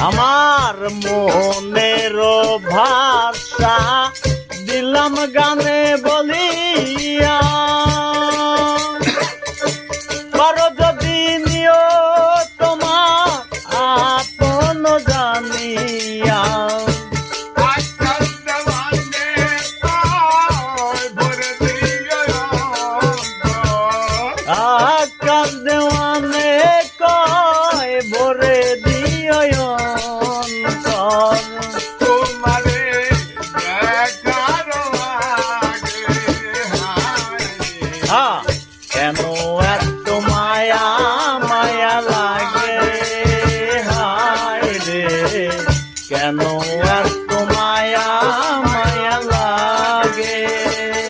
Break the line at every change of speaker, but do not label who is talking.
আমার মনের ভাষা দিলাম গানে বলিয়া করো যদি নিও তোমার আপন জানিয়া আকাশ দেওয়ানে কয় ভরে দিও অন্তর
তোমারে দেখার আগে
কেন এত মায়া মায়া লাগে হায় রে কেন এত মায়া মায়া